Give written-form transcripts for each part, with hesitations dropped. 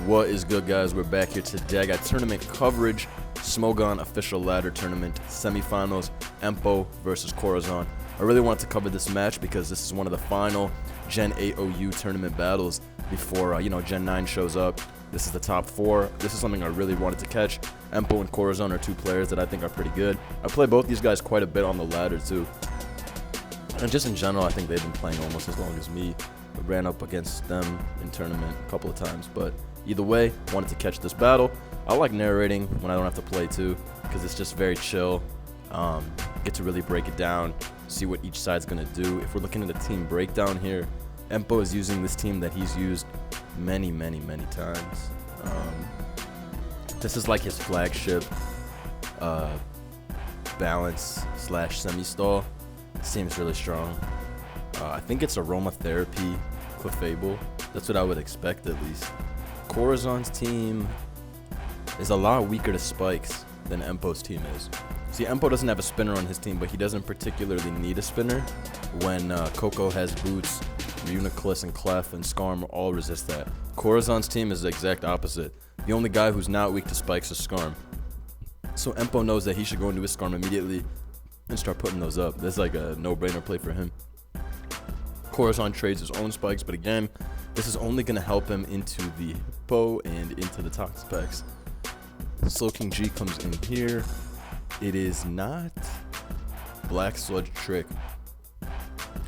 What is good, guys? We're back here today. I got tournament coverage, SMOGON official ladder tournament, semifinals, Empo versus Corazon. I really wanted to cover this match because this is one of the final Gen 8 OU tournament battles before, Gen 9 shows up. This is the top 4. This is something I really wanted to catch. Empo and Corazon are two players that I think are pretty good. I play both these guys quite a bit on the ladder, too. And just in general, I think they've been playing almost as long as me. I ran up against them in tournament a couple of times, but either way, wanted to catch this battle. I like narrating when I don't have to play too, because it's just very chill. Get to really break it down, see what each side's gonna do. If we're looking at a team breakdown here, Empo is using this team that he's used many times. This is like his flagship balance / semi-stall. Seems really strong. I think it's aromatherapy Clefable. That's what I would expect at least. Corazon's team is a lot weaker to spikes than Empo's team is. See, Empo doesn't have a spinner on his team, but he doesn't particularly need a spinner when Coco has boots, Uniclus and Clef and Skarm all resist that. Corazon's team is the exact opposite. The only guy who's not weak to spikes is Skarm. So Empo knows that he should go into his Skarm immediately and start putting those up. That's like a no-brainer play for him. Corazon trades his own spikes, but again, this is only going to help him into the Hippo and into the Toxapex. Slow King G comes in here. It is not Black Sludge Trick,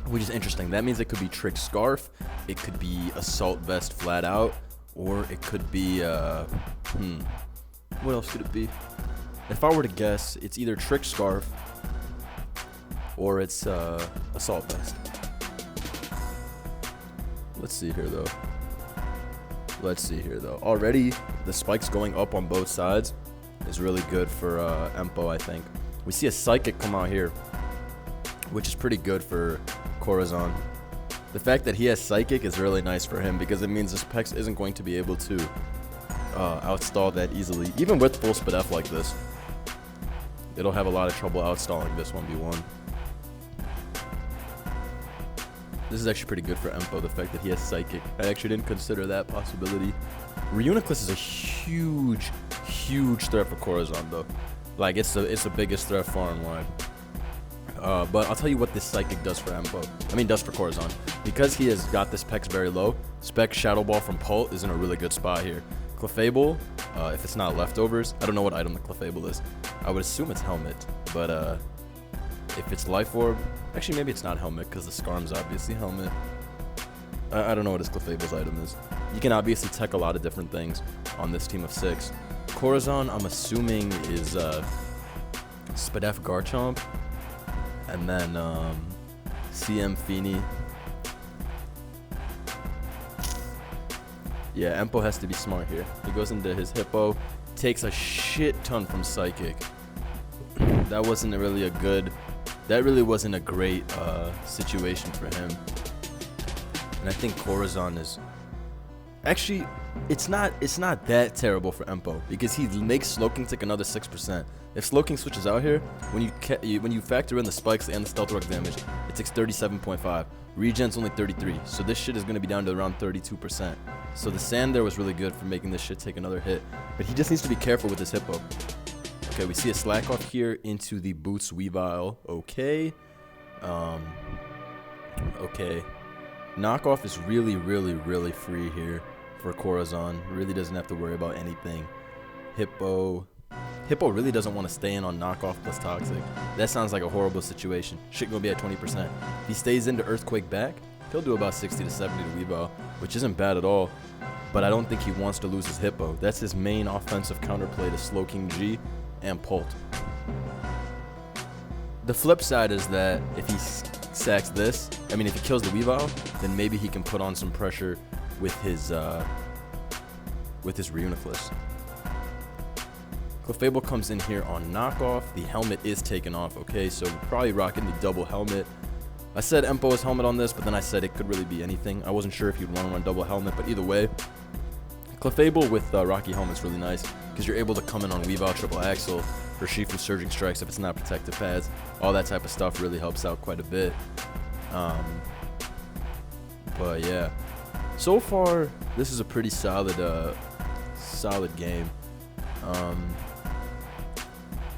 which is interesting. That means it could be Trick Scarf, it could be Assault Vest flat out, or it could be, what else could it be? If I were to guess, it's either Trick Scarf or it's Assault Vest. Let's see here, though. Already, the spikes going up on both sides is really good for Empo, I think. We see a Psychic come out here, which is pretty good for Corazon. The fact that he has Psychic is really nice for him because it means this Pex isn't going to be able to outstall that easily. Even with full speed F like this, it'll have a lot of trouble outstalling this 1v1. This is actually pretty good for Empo, the fact that he has Psychic. I actually didn't consider that possibility. Reuniclus is a huge threat for Corazon, though. Like, it's the biggest threat far and wide. But I'll tell you what this Psychic does for does for Corazon. Because he has got this Pex very low, Spec Shadow Ball from Pult is in a really good spot here. Clefable, if it's not leftovers, I don't know what item the Clefable is. I would assume it's Helmet, but if it's Life Orb, actually maybe it's not Helmet because the Skarm's obviously Helmet. I don't know what his Clefable's item is. You can obviously tech a lot of different things on this team of 6. Corazon, I'm assuming, is Spadef Garchomp, and then CM Fini. Yeah, Empo has to be smart here. He goes into his Hippo, takes a shit ton from Psychic. That really wasn't a great situation for him. And I think Corazon is actually, it's not that terrible for Empo because he makes Slowking take another 6%. If Slowking switches out here, when you factor in the spikes and the stealth rock damage, it takes 37.5. Regen's only 33, so this shit is going to be down to around 32%. So the sand there was really good for making this shit take another hit, but he just needs to be careful with his Hippo. Okay, we see a slack off here into the Boots Weavile. Okay. Okay. Knockoff is really free here for Corazon. Really doesn't have to worry about anything. Hippo really doesn't want to stay in on knockoff plus toxic. That sounds like a horrible situation. Shit gonna be at 20%. If he stays into Earthquake back, he'll do about 60 to 70 to Weavile, which isn't bad at all. But I don't think he wants to lose his Hippo. That's his main offensive counterplay to Slow King G and Pult. The flip side is that if he sacks this, if he kills the Weavile, then maybe he can put on some pressure with his Reuniclus. Clefable comes in here on knockoff. The helmet is taken off. Okay, so we're probably rocking the double helmet. I said Empo's helmet on this, but then I said it could really be anything. I wasn't sure if you'd want to run double helmet, but either way, Clefable with Rocky Helmet's really nice because you're able to come in on Weavile Triple Axle or Shifu Surging Strikes if it's not protective pads. All that type of stuff really helps out quite a bit. But yeah, so far this is a pretty solid solid game.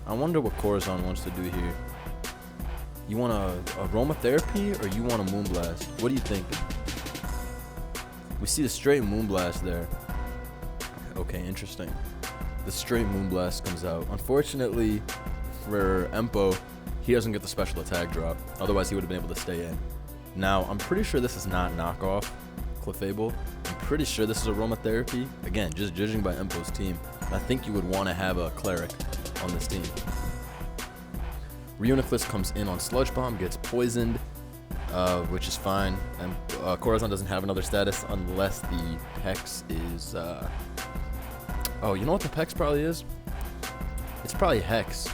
I wonder what Corazon wants to do here. You want a aromatherapy or you want a moonblast? What do you think? We see the straight moonblast there. Okay, interesting. The straight moonblast comes out. Unfortunately for Empo, he doesn't get the special attack drop. Otherwise, he would have been able to stay in. Now, I'm pretty sure this is not knockoff Clefable. I'm pretty sure this is aromatherapy. Again, just judging by Empo's team, I think you would want to have a cleric on this team. Reuniclus comes in on Sludge Bomb, gets poisoned, which is fine. And Corazon doesn't have another status unless the Hex is... Oh, you know what the Hex probably is? It's probably Hex.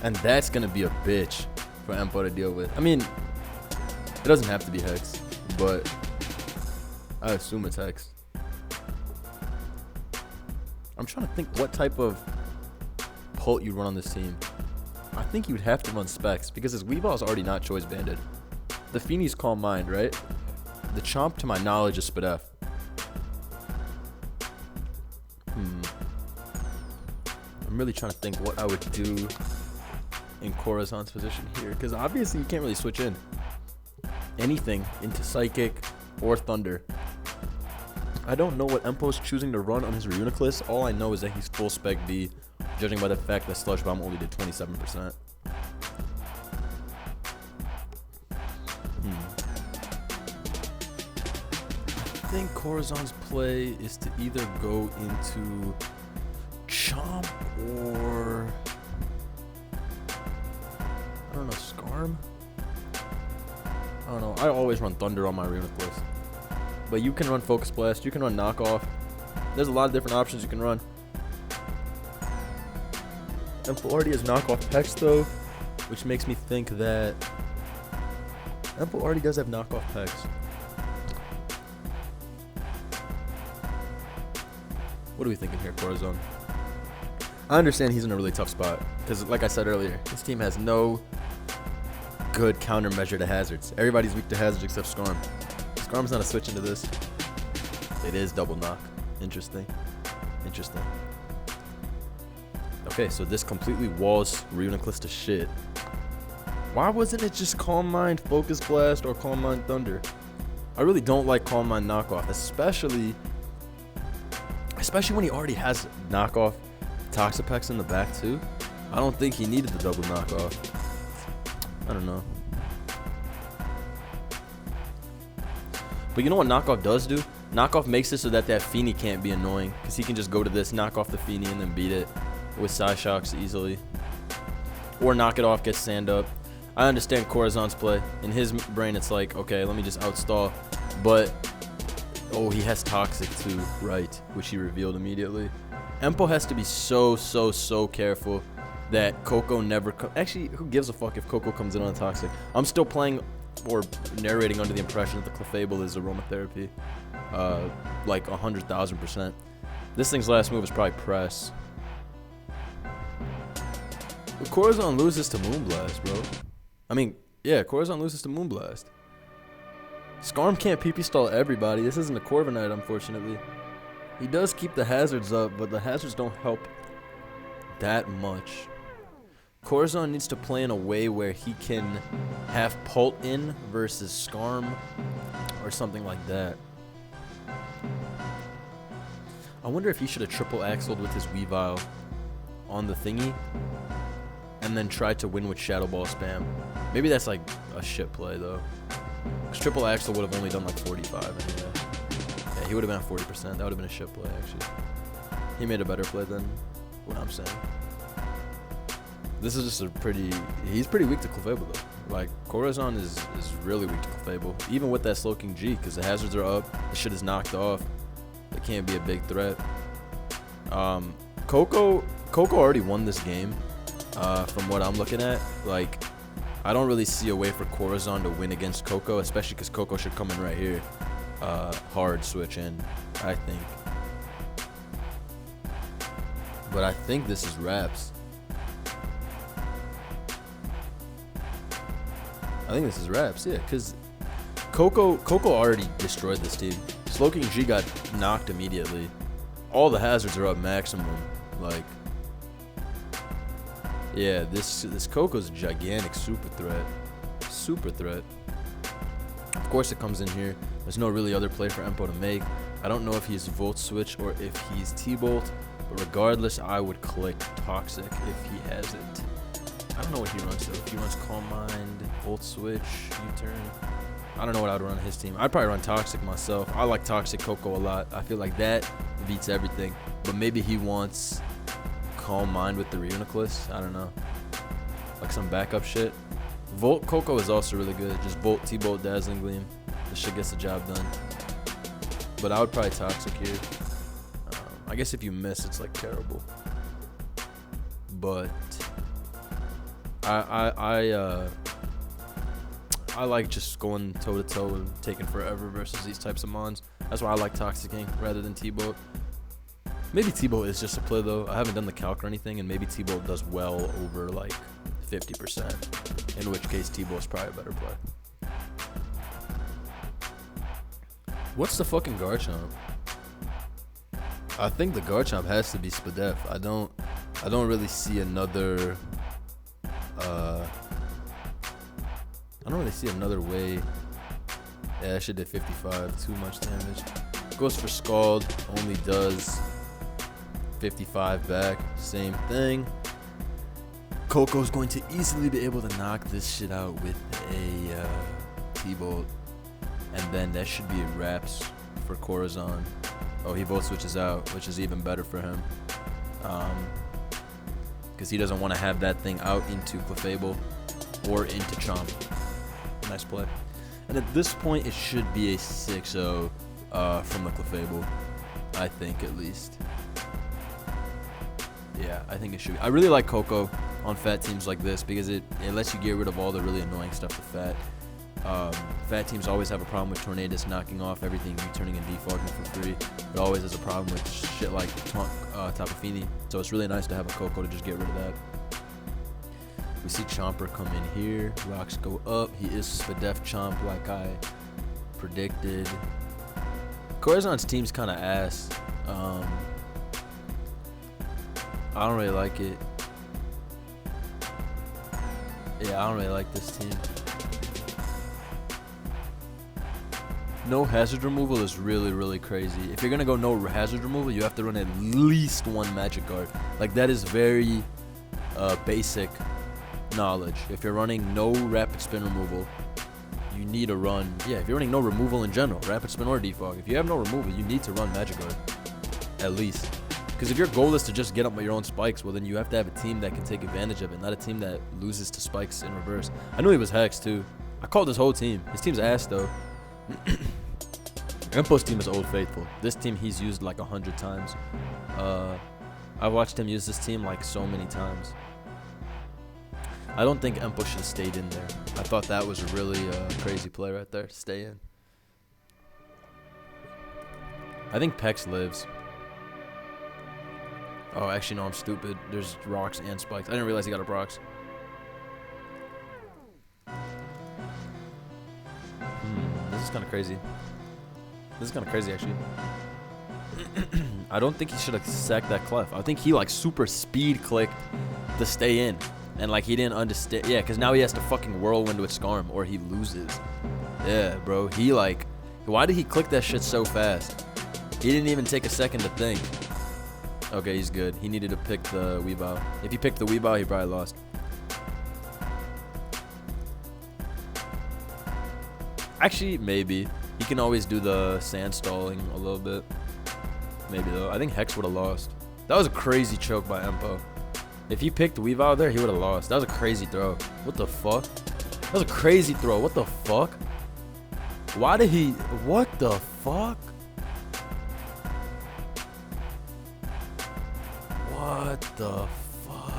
And that's going to be a bitch for Empo to deal with. I mean, it doesn't have to be Hex, but I assume it's Hex. I'm trying to think what type of Pult you'd run on this team. I think you would have to run Specs because his Weavile is already not choice banded. The Feeney's Calm Mind, right? The Chomp, to my knowledge, is Spit F. I'm really trying to think what I would do in Corazon's position here because obviously you can't really switch in anything into Psychic or Thunder. I don't know what Empo's choosing to run on his Reuniclus. All I know is that he's full spec B, judging by the fact that Sludge Bomb only did 27%. I think Corazon's play is to either go into Chomp or... I don't know, Scarm? I don't know. I always run Thunder on my Reuniclus. But you can run Focus Blast, you can run Knockoff. There's a lot of different options you can run. Empo already has Knockoff Hex though, which makes me think that Empo already does have Knockoff Hex. What are we thinking here, Corazon? I understand he's in a really tough spot because, like I said earlier, this team has no good countermeasure to hazards. Everybody's weak to hazards except Scarm. Scarm's not a switch into this. It is double knock. Interesting. Interesting. Okay, so this completely walls Reuniclus to shit. Why wasn't it just Calm Mind Focus Blast or Calm Mind Thunder? I really don't like Calm Mind Knockoff, especially when he already has Knockoff Toxapex in the back too. I don't think he needed the double knockoff. I don't know. But you know what Knockoff does do? Knockoff makes it so that Feeny can't be annoying because he can just go to this, knock off the Feeny, and then beat it with Psyshocks easily. Or knock it off, get Sand Up. I understand Corazon's play. In his brain, it's like, okay, let me just outstall. But, oh, he has Toxic too, right, which he revealed immediately. Empo has to be so careful that Coco never... Actually, who gives a fuck if Coco comes in on a Toxic? I'm still playing or narrating under the impression that the Clefable is aromatherapy. Like 100,000%. This thing's last move is probably Press. But Corazon loses to Moonblast, bro. I mean, yeah, Corazon loses to Moonblast. Scarm can't PP stall everybody. This isn't a Corviknight, unfortunately. He does keep the hazards up, but the hazards don't help that much. Corazon needs to play in a way where he can have Pult in versus Scarm or something like that. I wonder if he should have triple axled with his Weavile on the thingy and then tried to win with Shadow Ball spam. Maybe that's like a shit play though. Because triple axle would have only done like 45 anyway. Yeah, he would have been at 40%. That would have been a shit play actually. He made a better play than what I'm saying. This is just a pretty... He's pretty weak to Clefable though. Like, Corazon is really weak to Clefable. Even with that Slowking G, because the hazards are up. The shit is knocked off. It can't be a big threat. Coco already won this game. From what I'm looking at. Like, I don't really see a way for Corazon to win against Coco, especially because Coco should come in right here. Hard switch in, I think. But I think this is Raps. I think this is Raps, yeah, because Coco already destroyed this team. Slowking G got knocked immediately. all the hazards are up maximum. Like, yeah, this Coco's a gigantic super threat. Super threat. Of course it comes in here. There's no really other play for Empo to make. I don't know if he's Volt Switch or if he's T-Bolt, but regardless, I would click Toxic if he has it. I don't know what he runs though. If he runs Calm Mind, Volt Switch, U-Turn. I don't know what I'd run on his team. I'd probably run Toxic myself. I like Toxic Coco a lot. I feel like that beats everything. But maybe he wants Calm Mind with the Reuniclus. I don't know. Like some backup shit. Volt Coco is also really good. Just Volt, T-Bolt, Dazzling Gleam. This shit gets the job done. But I would probably Toxic here. I guess if you miss, it's like terrible. But I like just going toe to toe and taking forever versus these types of mons. That's why I like Toxicking rather than T-Bolt. Maybe T-Bolt is just a play though. I haven't done the calc or anything, and maybe T-Bolt does well over like 50%. In which case T-Bolt is probably a better play. What's the fucking Garchomp? I think the Garchomp has to be Spadef. I don't really see another I don't really see another way. Yeah, that shit did 55, too much damage. Goes for Scald, only does 55 back, same thing. Coco's going to easily be able to knock this shit out with a T-Bolt. And then that should be wraps for Corazon. Oh, he both switches out, which is even better for him. Because he doesn't want to have that thing out into Clefable or into Chomp. Nice play. And at this point, it should be a 6-0 from the Clefable. I think, at least. Yeah, I think it should be. I really like Coco on fat teams like this because it lets you get rid of all the really annoying stuff with fat. Fat teams always have a problem with Tornadus knocking off everything, returning and defogging for free. It always has a problem with shit like Tapu Fini. So it's really nice to have a Coco to just get rid of that. We see Chomper come in here. Rocks go up. He is Spadef Chomp like I predicted. Corazon's team's kind of ass. I don't really like it. Yeah, I don't really like this team. No hazard removal is really, really crazy. If you're going to go no hazard removal, you have to run at least one Magic Guard. Like, that is very basic knowledge. If you're running no Rapid Spin removal, you need to run... Yeah, if you're running no removal in general, Rapid Spin or Defog, if you have no removal, you need to run Magic Guard. At least. Because if your goal is to just get up with your own spikes, well, then you have to have a team that can take advantage of it, not a team that loses to spikes in reverse. I knew he was Hex, too. I called his whole team. His team's ass, though. Empo's team is Old Faithful. This team he's used like 100 times. I've watched him use this team like so many times. I don't think Empo should have stayed in there. I thought that was a really crazy play right there. Stay in. I think Pex lives. Oh, actually, no, I'm stupid. There's rocks and spikes. I didn't realize he got a rocks. This is kind of crazy. This is kind of crazy, actually. I don't think he should have sacked that Clef. I think he, like, super speed clicked to stay in. And, like, he didn't understand. Yeah, because now he has to fucking whirlwind with Scarm or he loses. Yeah, bro. He, like... Why did he click that shit so fast? He didn't even take a second to think. Okay, he's good. He needed to pick the Weebow. If he picked the Weebow, he probably lost. Actually, maybe. He can always do the sand stalling a little bit. Maybe, though. I think Hex would have lost. That was a crazy choke by Empo. If he picked Weebow there, he would have lost. That was a crazy throw. What the fuck? That was a crazy throw. What the fuck? Why did he... What the fuck? What the fuck?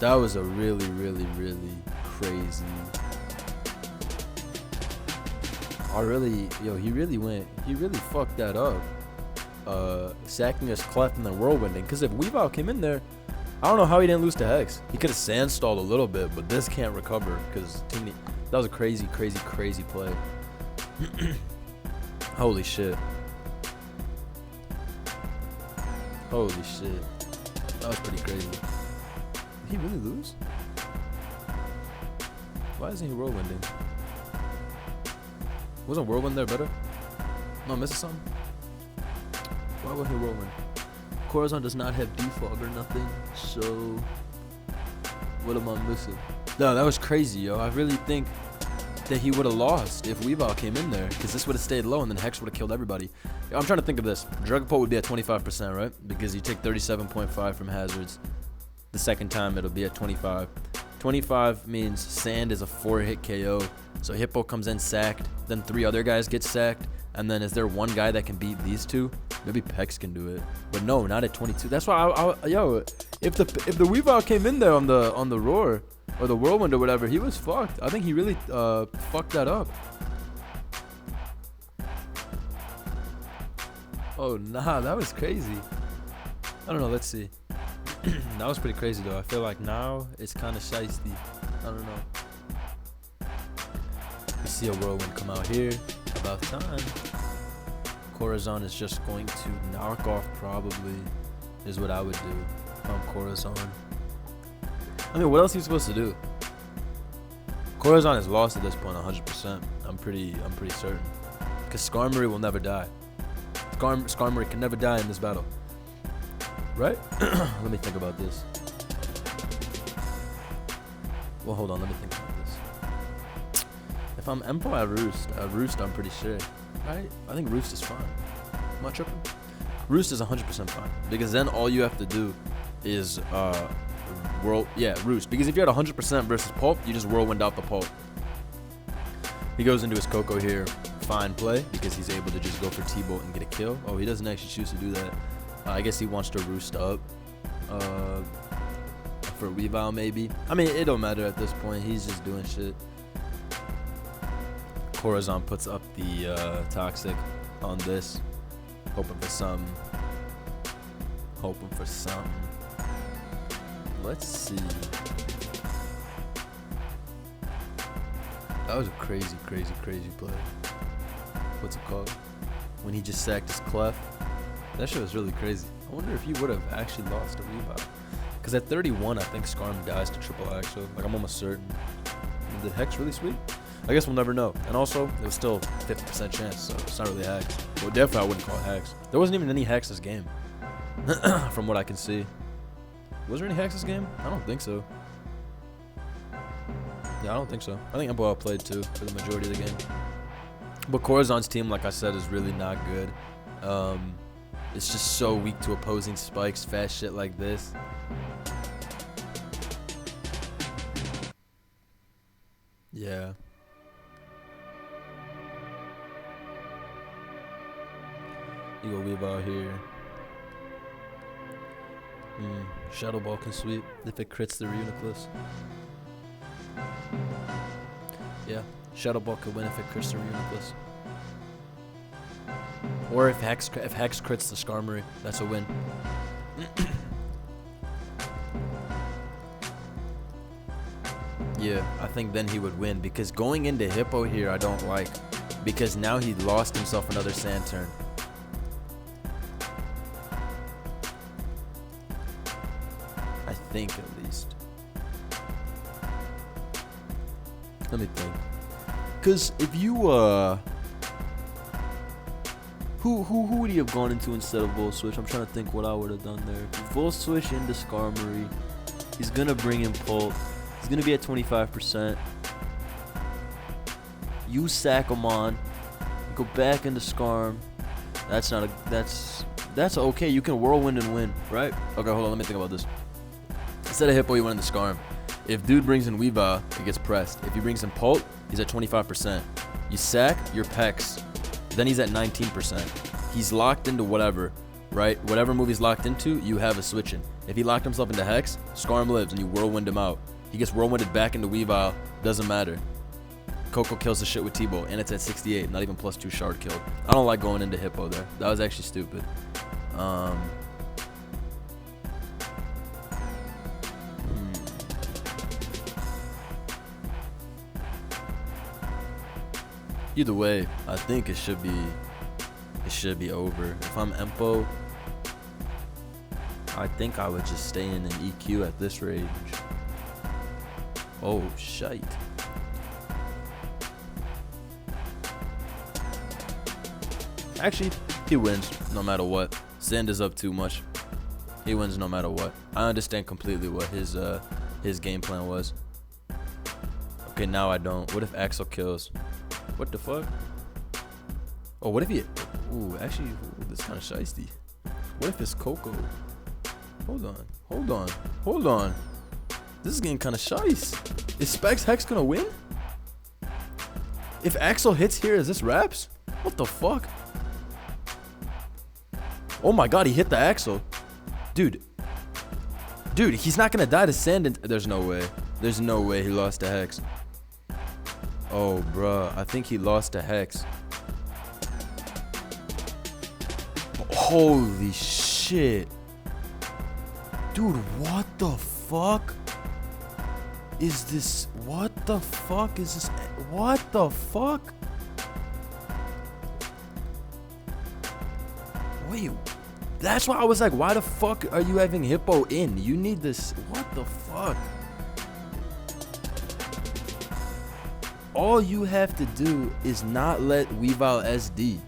That was a really, really, really crazy. He really fucked that up. Sacking his Clef and then whirlwinding. Because if Weebow came in there, I don't know how he didn't lose to Hex. He could have sand stalled a little bit, but this can't recover because that was a crazy play. Holy shit. Holy shit. That was pretty crazy. Did he really lose? Why isn't he whirlwinding? Wasn't whirlwind there better? No, I'm missing something? Why wasn't he whirlwind? Corazon does not have defog or nothing, so what am I missing? No, that was crazy, yo. I really think that he would have lost if Weavile came in there, because this would have stayed low and then Hex would have killed everybody. Yo, I'm trying to think of this. Drugapult would be at 25%, right? Because you take 37.5 from hazards. The second time it'll be at 25. 25 means Sand is a 4-hit KO. So Hippo comes in sacked, then 3 other guys get sacked, and then is there one guy that can beat these 2? Maybe Pex can do it, but no, not at 22. That's why yo, if the Weavile came in there on the roar or the whirlwind or whatever, he was fucked. I think he really fucked that up. Oh nah, that was crazy. I don't know. Let's see. That was pretty crazy though. I feel like now it's kind of shiesty. I don't know. We see a whirlwind come out here. About time. Corazon is just going to knock off probably is what I would do if I'm Corazon. I mean, what else are you supposed to do? Corazon is lost at this point 100%. I'm pretty certain. Because Skarmory will never die. Skarmory can never die in this battle. Right? Let me think about this. Well, hold on. Let me think about this. If I'm Empo at Roost, I'm pretty sure. Right? I think Roost is fine. Am I tripping? Roost is 100% fine. Because then all you have to do is Roost. Because if you're at 100% versus Pulp, you just whirlwind out the Pulp. He goes into his Coco here. Fine play. Because he's able to just go for T-Bolt and get a kill. Oh, he doesn't actually choose to do that. I guess he wants to Roost up. For Weavile maybe. I mean, it don't matter at this point. He's just doing shit. Corazon puts up the Toxic on this. Hoping for something. Let's see. That was a crazy play. What's it called? When he just sacked his Clef. That shit was really crazy. I wonder if he would have actually lost to Weavile. Because at 31, I think Skarm dies to triple Axel. Like, I'm almost certain. Did Hex really sweep? I guess we'll never know. And also, it was still 50% chance, so it's not really Hex. Well, definitely I wouldn't call it Hex. There wasn't even any Hex this game. From what I can see. Was there any Hex this game? I don't think so. Yeah, I don't think so. I think Empo outplayed too for the majority of the game. But Corazon's team, like I said, is really not good. It's just so weak to opposing spikes, fast shit like this. Yeah. You go Weavile here. Shadow Ball can sweep if it crits the Reuniclus. Yeah, Shadow Ball could win if it crits the Reuniclus. Or if Hex crits the Skarmory, that's a win. Yeah, I think then he would win because going into Hippo here I don't like because now he lost himself another sand turn. I think at least. Let me think. Cause if you who would he have gone into instead of Volt Switch? I'm trying to think what I would have done there. Volt Switch into Skarmory. He's gonna bring in Pulp. He's gonna be at 25%. You sack him on. Go back into Skarm. That's not a. That's okay. You can whirlwind and win, right? Okay, hold on. Let me think about this. Instead of Hippo, you went into Skarm. If dude brings in Weavile, it gets pressed. If he brings in Pulp, he's at 25%. You sack your Pex. Then he's at 19%. He's locked into whatever, right? Whatever move he's locked into, you have a switching. If he locked himself into Hex, Skarm lives and you whirlwind him out. He gets whirlwinded back into Weavile, doesn't matter. Coco kills the shit with T-Bolt, and it's at 68, not even +2 shard killed. I don't like going into Hippo there. That was actually stupid. Either way, I think it should be over. If I'm Empo, I think I would just stay in an EQ at this range. Oh, shite. Actually, he wins no matter what. Sand is up too much. He wins no matter what. I understand completely what his game plan was. Okay, now I don't. What if Axel kills? What the fuck? Oh, what if he... Ooh, actually, this is kind of shiesty. What if it's Coco? Hold on. This is getting kind of shiesty. Is Specs Hex gonna win? If Axel hits here, is this Raps? What the fuck? Oh my god, he hit the Axel. Dude, he's not gonna die to Sand. There's no way. There's no way he lost to Hex. Oh, bruh. I think he lost to Hex. Holy shit. Dude, what the fuck is this? What the fuck is this? What the fuck? Wait, that's why I was like, why the fuck are you having Hippo in? You need this. What the fuck? All you have to do is not let Weavile SD.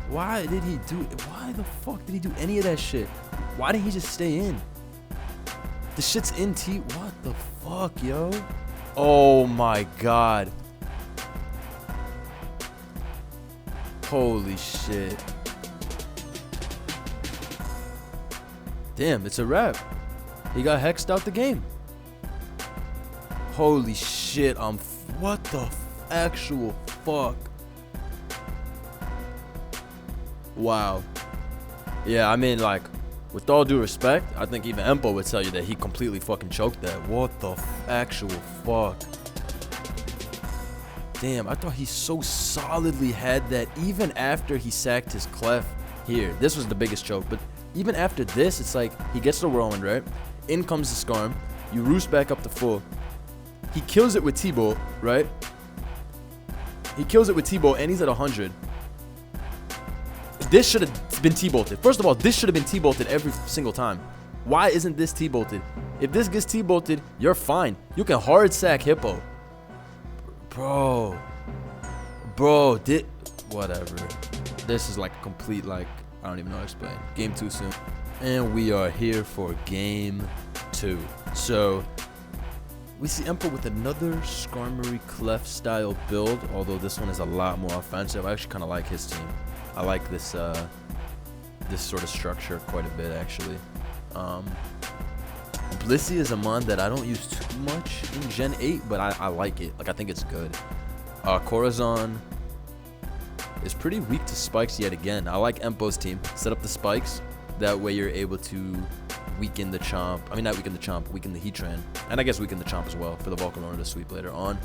Why the fuck did he do any of that shit? Why didn't he just stay in? The shit's in T. What the fuck, yo? Oh my god. Holy shit. Damn, it's a wrap. He got hexed out the game. Holy shit, what the actual fuck? Wow. Yeah, I mean, like, with all due respect, I think even Empo would tell you that he completely fucking choked that. What the actual fuck? Damn, I thought he so solidly had that even after he sacked his clef here. This was the biggest choke, but even after this, it's like he gets the whirlwind, right? In comes the Scarm. You roost back up to full. He kills it with T-Bolt, right? He kills it with T-Bolt, and he's at 100. This should have been T-Bolted. First of all, this should have been T-Bolted every single time. Why isn't this T-Bolted? If this gets T-Bolted, you're fine. You can hard sack Hippo. Bro, whatever. This is like a complete, like, I don't even know how to explain. Game too soon. And we are here for game 2. So we see Emperor with another Skarmory Clef style build, although this one is a lot more offensive. I actually kind of like his team. I like this this sort of structure quite a bit, actually. Blissey is a mon that I don't use too much in Gen 8, but I like it. Like, I think it's good. Corazon is pretty weak to spikes yet again. I like Empo's team. Set up the spikes. That way you're able to weaken the Chomp. I mean, not weaken the Chomp, weaken the Heatran. And I guess weaken the Chomp as well for the Volcarona to sweep later on.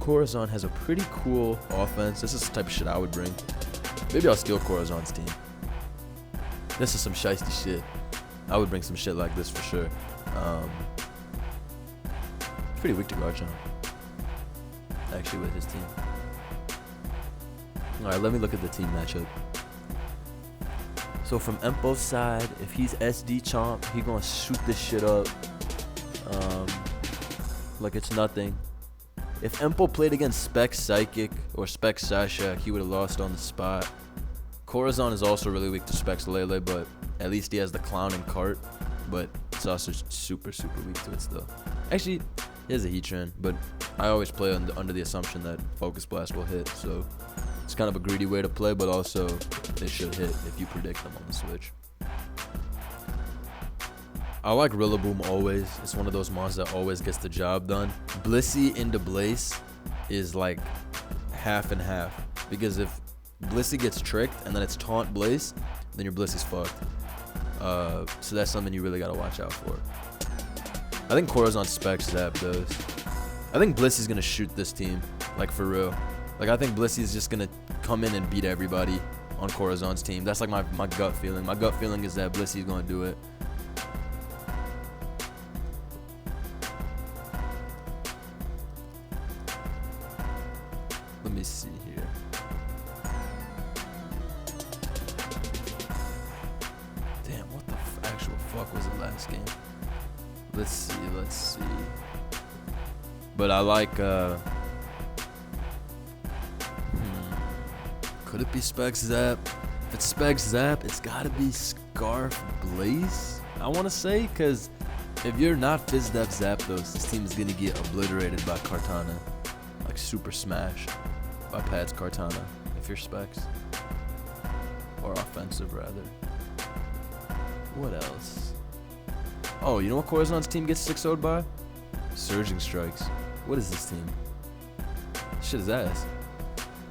Corazon has a pretty cool offense. This is the type of shit I would bring. Maybe I'll steal Corazon's team. This is some shiesty shit. I would bring some shit like this for sure. It's pretty weak to Garchomp, actually, with his team. Alright, let me look at the team matchup. So from Empo's side, if he's SD Chomp, he gonna shoot this shit up like it's nothing. If Empo played against Spec Psychic or Spec Sasha, he would have lost on the spot. Corazon is also really weak to Specs Lele, but at least he has the Clown and Cart. But it's also super, super weak to it still. Actually, he has a Heatran, but I always play under the assumption that Focus Blast will hit. So it's kind of a greedy way to play, but also they should hit if you predict them on the Switch. I like Rillaboom always. It's one of those mons that always gets the job done. Blissey into Blaze is like half and half. Because if Blissey gets tricked and then it's Taunt Blaze, then your Blissey's fucked. So that's something you really gotta watch out for. I think Corazon Spec Zap does. I think Blissey's gonna shoot this team, like for real. Like I think Blissey's just gonna come in and beat everybody on Corazon's team. That's like my gut feeling. My gut feeling is that Blissey's gonna do it. Let me see here. Damn, what the actual fuck was the last game? Let's see. But I like, could it be Specs Zap? If it's Specs Zap, it's gotta be Scarf Blaze, I wanna say, because if you're not Fizz Def Zapdos, this team is gonna get obliterated by Kartana. Like super smashed by Pads Kartana, if you're Specs. Or offensive, rather. What else? Oh, you know what Corazon's team gets 6-0'd by? Surging Strikes. What is this team? Shit is ass.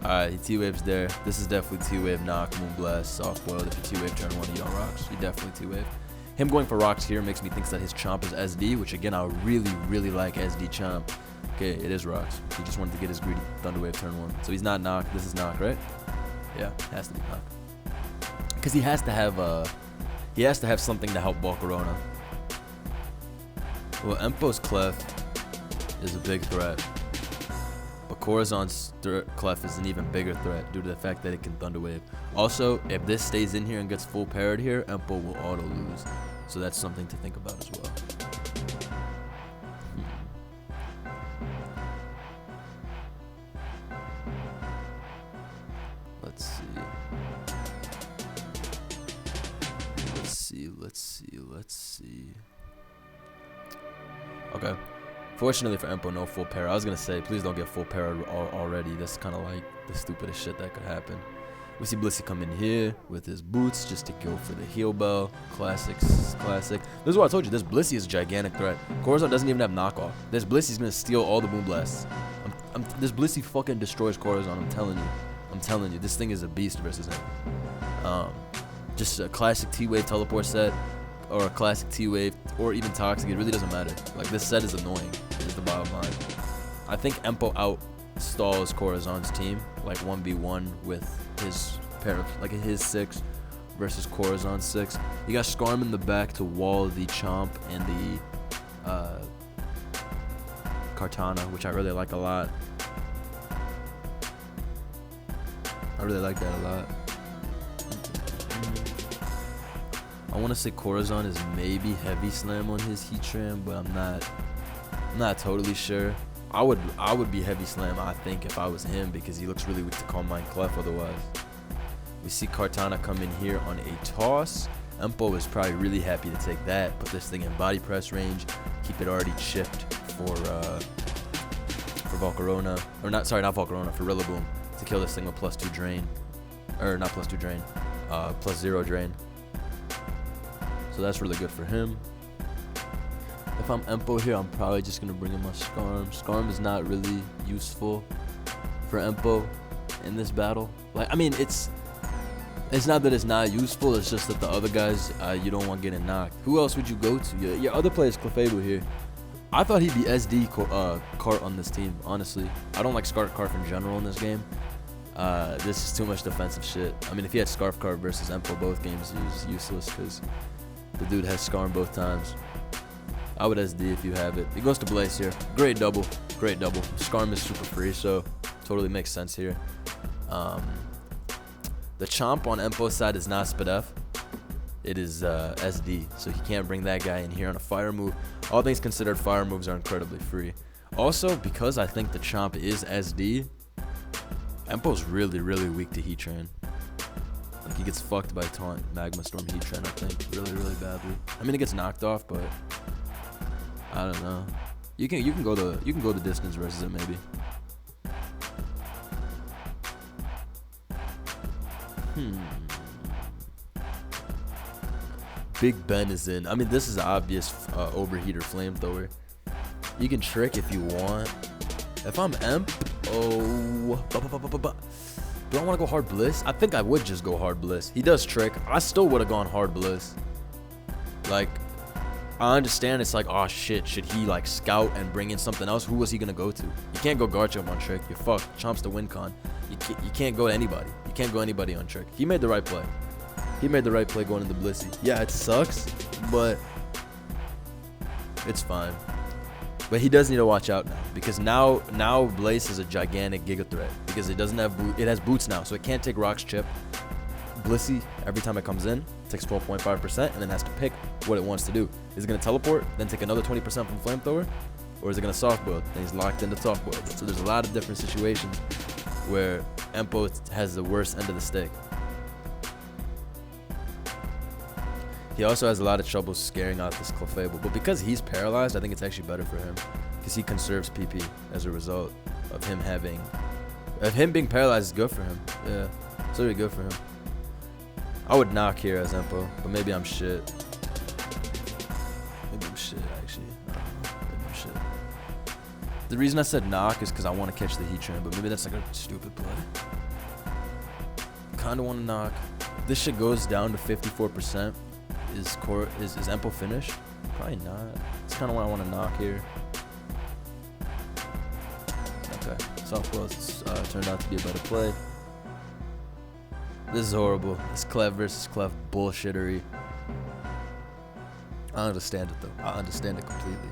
Alright, T-Wave's there. This is definitely T-Wave, Knock, Moonblast, Soft Boiled. If you T-Wave turn 1, you don't Rocks. You definitely T-Wave. Him going for Rocks here makes me think that his Chomp is SD, which again, I really like SD Chomp. Okay, it is Rocks. He just wanted to get his greedy Thunder Wave turn 1. So he's not Knock. This is Knock, right? Yeah, has to be Knock. Because he has to have something to help Volcarona. Well, Empo's Clef is a big threat. But Corazon's Clef is an even bigger threat due to the fact that it can Thunder Wave. Also, if this stays in here and gets full parried here, Empo will auto lose. So that's something to think about as well. Let's see. Okay. Fortunately for Empo, no full parry. I was going to say, please don't get full parry already. That's kind of like the stupidest shit that could happen. We see Blissey come in here with his boots just to go for the heal bell. Classic. This is what I told you. This Blissey is a gigantic threat. Corazon doesn't even have knockoff. This Blissey's going to steal all the Boom Blasts. This Blissey fucking destroys Corazon. I'm telling you. This thing is a beast versus him. Just a classic T-Wave teleport set, or a classic T-Wave, or even Toxic. It really doesn't matter. Like, this set is annoying, is the bottom line. I think Empo outstalls Corazon's team, like 1v1 with his pair of, like his 6 versus Corazon's 6. You got Skarm in the back to wall the Chomp and the Kartana, which I really like a lot. I really like that a lot. I want to say Corazon is maybe Heavy Slam on his Heatran, but I'm not totally sure. I would be Heavy Slam, I think, if I was him, because he looks really weak to Calm Mind Clef otherwise. We see Kartana come in here on a toss. Empo is probably really happy to take that, put this thing in body press range, keep it already chipped for Volcarona, or not Volcarona, for Rillaboom, to kill this thing with +2 drain, or not +2 drain, +0 drain. So that's really good for him. If I'm Empo here, I'm probably just going to bring in my Skarm. Skarm is not really useful for Empo in this battle. Like, I mean, it's not that it's not useful. It's just that the other guys, you don't want getting knocked. Who else would you go to? Your other player is Clefable here. I thought he'd be SD Cart on this team, honestly. I don't like Scarf Carf in general in this game. This is too much defensive shit. I mean, if he had Scarf Carf versus Empo both games, he's useless because the dude has Skarm both times. I would SD if you have it. He goes to Blaze here. Great double. Skarm is super free, so totally makes sense here. The Chomp on Empo's side is not Spadef. It is SD, so he can't bring that guy in here on a fire move. All things considered, fire moves are incredibly free. Also, because I think the Chomp is SD, Empo's really weak to Heatran. Like, he gets fucked by Taunt, Magma Storm, Heatran, I think, really badly. I mean, it gets knocked off, but I don't know. You can go the distance versus it maybe. Big Ben is in. I mean, this is an obvious overheater flamethrower. You can trick if you want. If I'm Emp, do I want to go hard Bliss? I think I would just go hard Bliss. He does trick. I still would have gone hard Bliss. Like, I understand it's like, oh shit, should he like scout and bring in something else? Who was he gonna go to? You can't go Garchomp on trick. You're fucked. Chomp's the win con. You can't go to anybody. You can't go anybody on trick. He made the right play. He made the right play going into Blissey. Yeah, it sucks, but it's fine. But he does need to watch out now, because now Blaze is a gigantic Giga threat, because it doesn't have it has boots now, so it can't take Rock's chip. Blissey, every time it comes in, takes 12.5% and then has to pick what it wants to do. Is it going to teleport, then take another 20% from Flamethrower? Or is it going to soft build? Then he's locked into soft build. So there's a lot of different situations where Empo has the worst end of the stick. He also has a lot of trouble scaring out this Clefable. But because he's paralyzed, I think it's actually better for him, because he conserves PP as a result of him being paralyzed is good for him. Yeah, it's really good for him. I would knock here as Empo, but maybe I'm shit. Maybe I'm shit, actually. I don't know. Maybe I'm shit. The reason I said knock is because I want to catch the Heat Train, but maybe that's like a stupid play. Kind of want to knock. If this shit goes down to 54%. Is Empo finished? Probably not. That's kind of why I want to knock here. Okay. Soft build turned out to be a better play. This is horrible. It's Clef versus Clef bullshittery. I understand it though. I understand it completely.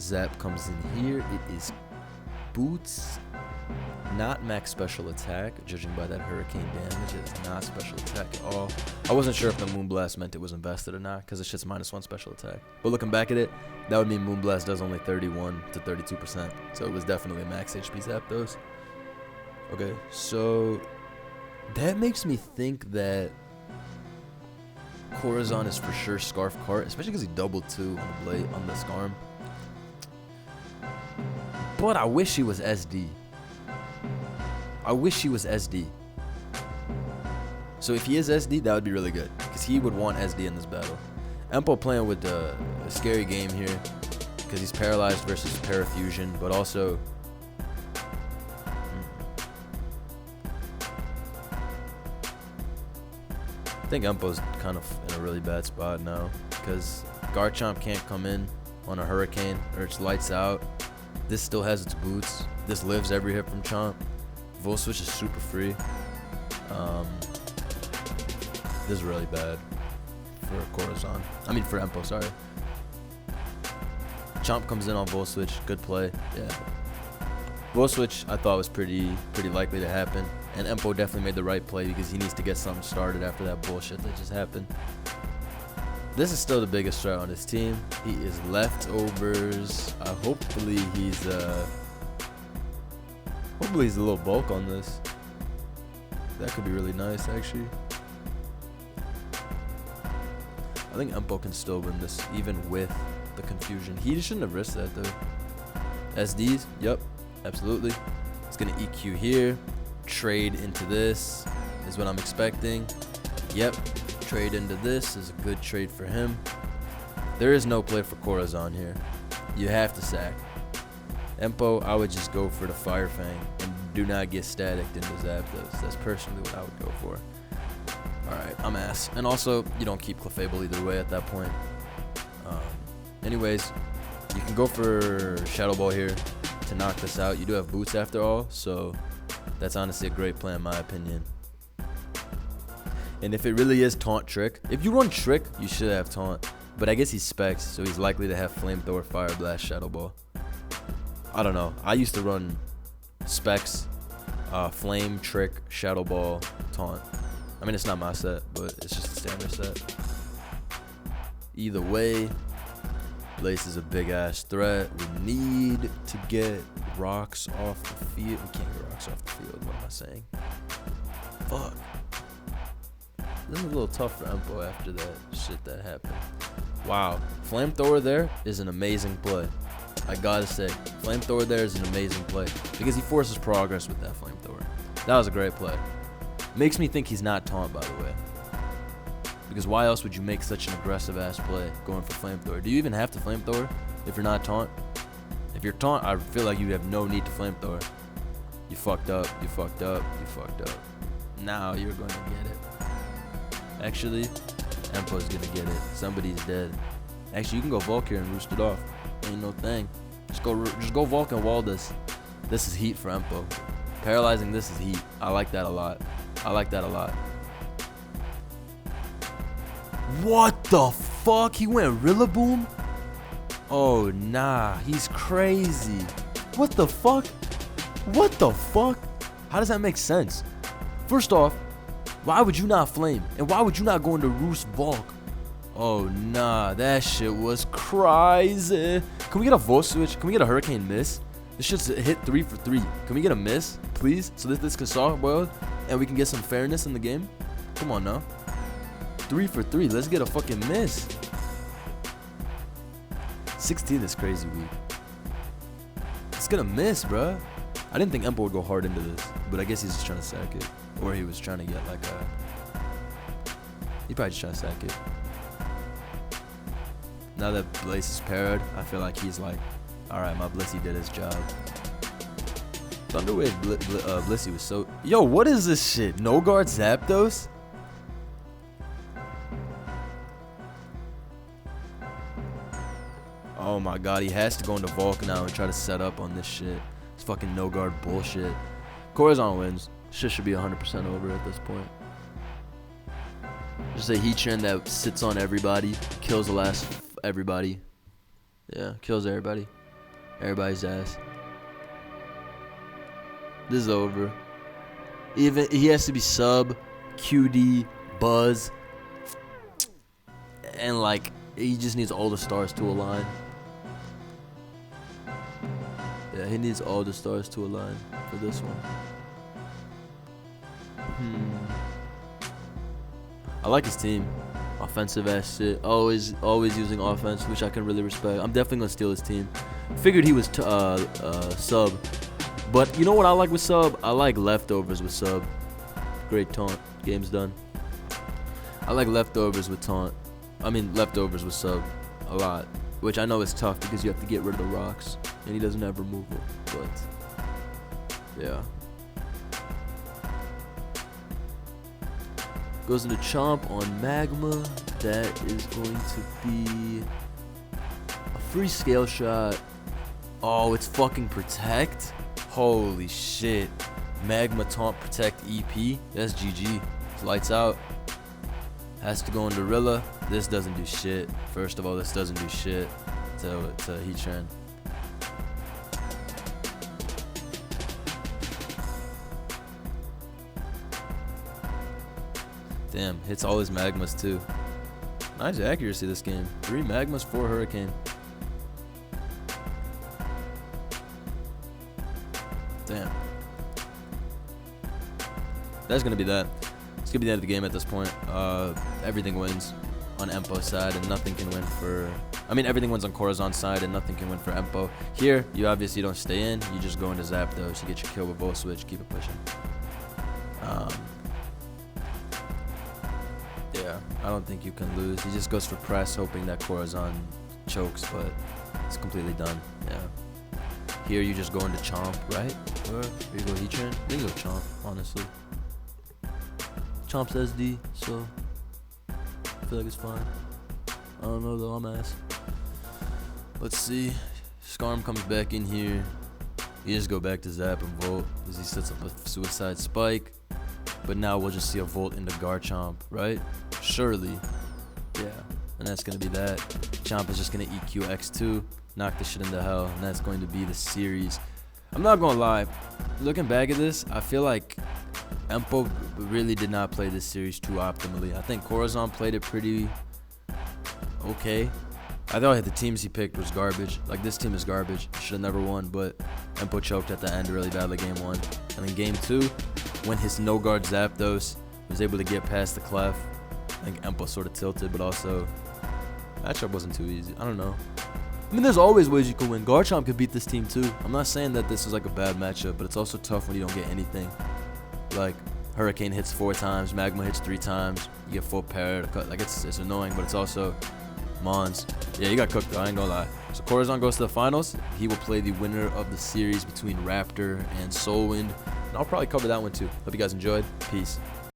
Zap comes in here. It is boots, not max special attack. Judging by that hurricane damage, it is not special attack at all. I wasn't sure if the Moonblast meant it was invested or not, because it's just -1 special attack. But looking back at it, that would mean Moonblast does only 31 to 32%. So it was definitely a max HP Zapdos. Okay, so that makes me think that Corazon is for sure Scarf Cart, especially because he doubled 2 on the blade on the Scarm. But I wish he was SD. I wish he was SD. So if he is SD, that would be really good, because he would want SD in this battle. Empo playing with a scary game here, because he's paralyzed versus Parafusion, but also I think Empo's kind of in a really bad spot now, because Garchomp can't come in on a Hurricane, or it's lights out. This still has its boots. This lives every hit from Chomp. Volt Switch is super free. This is really bad for Corazon. I mean for Empo, sorry. Chomp comes in on Volt Switch, good play. Yeah. Volt Switch I thought was pretty likely to happen. And Empo definitely made the right play, because he needs to get something started after that bullshit that just happened. This is still the biggest threat on his team. He is leftovers. Hopefully he's a little bulk on this. That could be really nice, actually. I think Empo can still win this, even with the confusion. He shouldn't have risked that, though. SDs, yep, absolutely. It's gonna EQ here. Trade into this is what I'm expecting. Yep, trade into this is a good trade for him. There is no play for Corazon here. You have to sack. Empo, I would just go for the Fire Fang and do not get staticked into Zapdos. That's personally what I would go for. Alright, I'm ass. And also, you don't keep Clefable either way at that point. Anyways, you can go for Shadow Ball here to knock this out. You do have boots after all, so that's honestly a great play in my opinion. And if it really is Taunt Trick, if you run Trick, you should have Taunt. But I guess he's Specs, so he's likely to have Flamethrower, Fire Blast, Shadow Ball. I don't know. I used to run Specs, Flame, Trick, Shadow Ball, Taunt. I mean, it's not my set, but it's just a standard set. Either way, Blaze is a big-ass threat. We need to get rocks off the field. We can't get rocks off the field. What am I saying? Fuck. This is a little tough for Empo after that shit that happened. Wow. Flamethrower there is an amazing play. I gotta say, Flamethrower there is an amazing play, because he forces progress with that Flamethrower. That was a great play. Makes me think he's not Taunt, by the way. Because why else would you make such an aggressive-ass play going for Flamethrower? Do you even have to Flamethrower if you're not Taunt? If you're Taunt, I feel like you have no need to Flamethrower. You fucked up, you fucked up, you fucked up. Now you're going to get it. Actually, Empo's going to get it. Somebody's dead. Actually, you can go Volk here and roost it off. Ain't no thing. Just go Volk and wall this. This is heat for Empo. Paralyzing this is heat. I like that a lot. I like that a lot. What the fuck? He went Rillaboom? Oh, nah. He's crazy. What the fuck? What the fuck? How does that make sense? First off, why would you not Flame? And why would you not go into Roost Bulk? Oh, nah. That shit was crazy. Can we get a Volt Switch? Can we get a Hurricane Miss? This shit's hit 3 for 3. Can we get a miss, please? So this can soft boil and we can get some fairness in the game? Come on now. 3 for 3. Let's get a fucking miss. 16 is crazy weak. It's gonna miss, bruh. I didn't think Empo would go hard into this, but I guess he's just trying to sack it. Or he was trying to get like a... He probably just trying to sack it. Now that Blaze is paired, I feel like he's like, alright, my Blissey did his job. Thunderwave Blissey was so... Yo, what is this shit? No guard Zapdos? Oh my god, he has to go into Volk now and try to set up on this shit. It's fucking no guard bullshit. Corazon wins. Shit should be 100% over at this point. Just a Heatran that sits on everybody, kills the last everybody. Yeah, kills everybody. Everybody's ass. This is over. Even he has to be sub, QD, Buzz, and like he just needs all the stars to align. Yeah, he needs all the stars to align for this one. I like his team. Offensive ass shit. Always using offense, which I can really respect. I'm definitely gonna steal his team. Figured he was sub. But you know what I like with sub? I like leftovers with sub. Great taunt. Game's done. I like leftovers with taunt. I mean leftovers with sub a lot. Which I know is tough because you have to get rid of the rocks. And he doesn't have removal. But yeah. Goes into Chomp on Magma. That is going to be a free scale shot. Oh, it's fucking Protect. Holy shit. Magma Taunt Protect EP. That's GG. It's lights out. Has to go into Rilla. This doesn't do shit. First of all, this doesn't do shit to Heatran. Damn, hits all his Magmas too. Nice accuracy this game. 3 Magmas, 4 Hurricane. Damn. That's gonna be that. It's gonna be the end of the game at this point. Everything wins on Empo's side and nothing can win for... I mean, everything wins on Corazon's side and nothing can win for Empo. Here, you obviously don't stay in. You just go into Zapdos. You get your kill with Volt Switch. Keep it pushing. Yeah, I don't think you can lose. He just goes for press, hoping that Corazon chokes, but it's completely done. Yeah. Here, you just go into Chomp, right? Or here you go Heatran. I think you go Chomp, honestly. Chomp's SD, so I feel like it's fine. I don't know though, I'm ass. Let's see. Skarm comes back in here. You just go back to Zap and Volt because he sets up a Suicide Spike. But now we'll just see a Volt into Garchomp, right? Surely. Yeah. And that's going to be that. Chomp is just going to EQ X2, knock this shit into hell, and that's going to be the series. I'm not going to lie. Looking back at this, I feel like Empo really did not play this series too optimally. I think Corazon played it pretty okay. I thought the teams he picked was garbage. Like, this team is garbage. Should have never won, but Empo choked at the end really badly game 1. And then game 2, when his no-guard Zapdos was able to get past the Clef, I think Empo sort of tilted, but also matchup wasn't too easy. I don't know. I mean, there's always ways you can win. Garchomp could beat this team too. I'm not saying that this is like a bad matchup, but it's also tough when you don't get anything. Like, Hurricane hits 4 times, Magma hits 3 times, you get full pair. Like, it's annoying, but it's also Mons. Yeah, you got cooked though, I ain't gonna lie. So Corazon goes to the finals. He will play the winner of the series between Raptor and Soulwind. And I'll probably cover that one too. Hope you guys enjoyed. Peace.